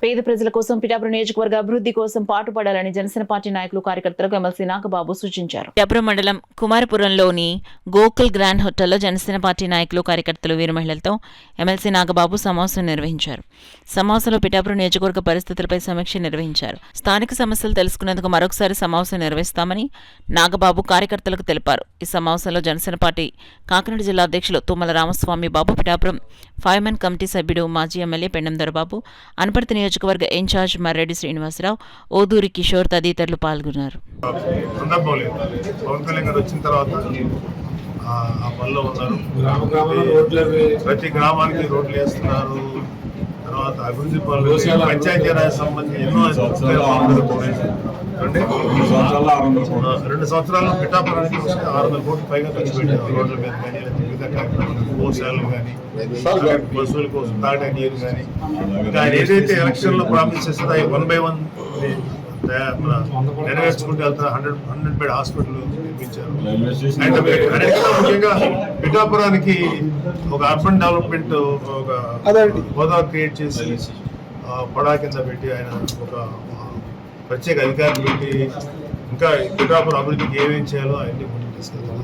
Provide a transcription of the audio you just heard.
పేద ప్రజల కోసం పిఠాపురం నియోజకవర్గ అభివృద్ధి కోసం పాటుపడాలని జనసేన పార్టీ నాయకులు కార్యకర్తలకు ఎమ్మెల్సీ నాగబాబు సూచించారు. పిఠాపురం మండలం కుమారపురంలోని గోకుల్ గ్రాండ్ హోటల్లో జనసేన పార్టీ నాయకులు కార్యకర్తలు వీరు మహిళలతో ఎమ్మెల్సీ నాగబాబు సమావేశం నిర్వహించారు. సమావేశంలో పిఠాపురం నియోజకవర్గ పరిస్థితులపై సమీక్ష నిర్వహించారు. స్థానిక సమస్యలు తెలుసుకునేందుకు మరొకసారి సమావేశం నిర్వహిస్తామని నాగబాబు కార్యకర్తలకు తెలిపారు. ఈ సమావేశంలో జనసేన పార్టీ కాకినాడ జిల్లా అధ్యక్షులు తుమ్మల రామస్వామి బాబు, పిఠాపురం ఫైర్మెన్ కమిటీ సభ్యుడు మాజీ ఎమ్మెల్యే పెండం దొరబాబు, అనపర్తి నియోజకవర్గ ఇన్ఛార్జ్ మర్రెడ్డి శ్రీనివాసరావు, ఓదూరి కిషోర్ తదితరులు పాల్గొన్నారు. ప్రతి గ్రామానికి రోడ్లు వేస్తున్నారు. తర్వాత అభివృద్ధి పనులు, పంచాయతీరాజ్ సంబంధించి ఎన్నో 2 సంవత్సరాల్లో పిఠాపురానికి 600 కోట్ల పైగా ఖర్చు పెట్టారు. రోడ్ల మీద కానీ, వివిధ కార్యక్రమాలు, గోశాలలు కానీ, బస్సుల కోసం తాగడానికి నీరు కానీ, ఇంకా ఆయన ఏదైతే ఎలక్షన్లో ప్రామిస్ చేస్తుందో అవి 1 by 1 నెరవేర్చుకుంటూ వెళ్తారు. 100 బెడ్ హాస్పిటల్ నిర్మించారు. అండ్ ముఖ్యంగా పిఠాపురానికి ఒక అర్బన్ డెవలప్మెంట్ ఒక హోదా క్రియేట్ చేసి పడా కింద పెట్టి ఆయన ఒక ప్రత్యేక అధికారులు పెట్టి ఇంకా పిఠాపురం అభివృద్ధికి ఏమేం చేయాలో అవన్నీ ముందుకు తీసుకెళ్తారు.